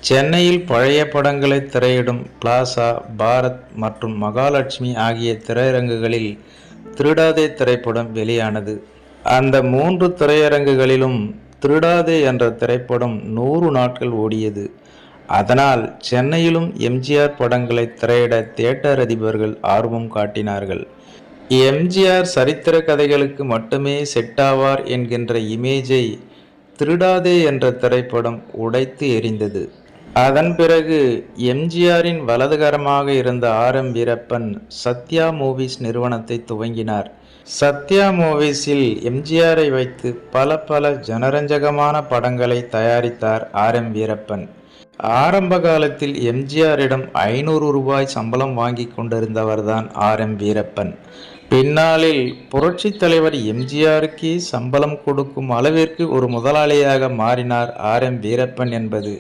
சென்னையில் பழைய படங்களை திரையிடும் பிளாசா, பாரத் மற்றும் மகாலட்சுமி ஆகிய திரையரங்குகளில் திருடாதே திரைப்படம் வெளியானது. அந்த 3 திரையரங்குகளிலும் திருடாதே என்ற திரைப்படம் 100 நாட்கள் ஓடியது. அதனால் சென்னையிலும் எம்ஜிஆர் படங்களை திரையிட தியேட்டர் அதிபர்கள் ஆர்வம் காட்டினார்கள். எம்ஜிஆர் சரித்திர கதைகளுக்கு மட்டுமே செட் ஆவார் என்கின்ற இமேஜை திருடாதே என்ற திரைப்படம் உடைத்து எறிந்தது. அதன் பிறகு எம்ஜிஆரின் வலதுகரமாக இருந்த ஆர்.எம். வீரப்பன் சத்யா மூவிஸ் நிறுவனத்தை துவங்கினார். சத்யா மூவிஸில் எம்ஜிஆரை வைத்து பல ஜனரஞ்சகமான படங்களை தயாரித்தார் ஆர்.எம். வீரப்பன். ஆரம்ப காலத்தில் எம்ஜிஆரிடம் 500 ரூபாய் சம்பளம் வாங்கி கொண்டிருந்தவர்தான் ஆர்.எம். வீரப்பன். பின்னாளில் புரட்சித் தலைவர் எம்ஜிஆருக்கே சம்பளம் கொடுக்கும் அளவிற்கு ஒரு முதலாளியாக மாறினார் ஆர்.எம். வீரப்பன் என்பது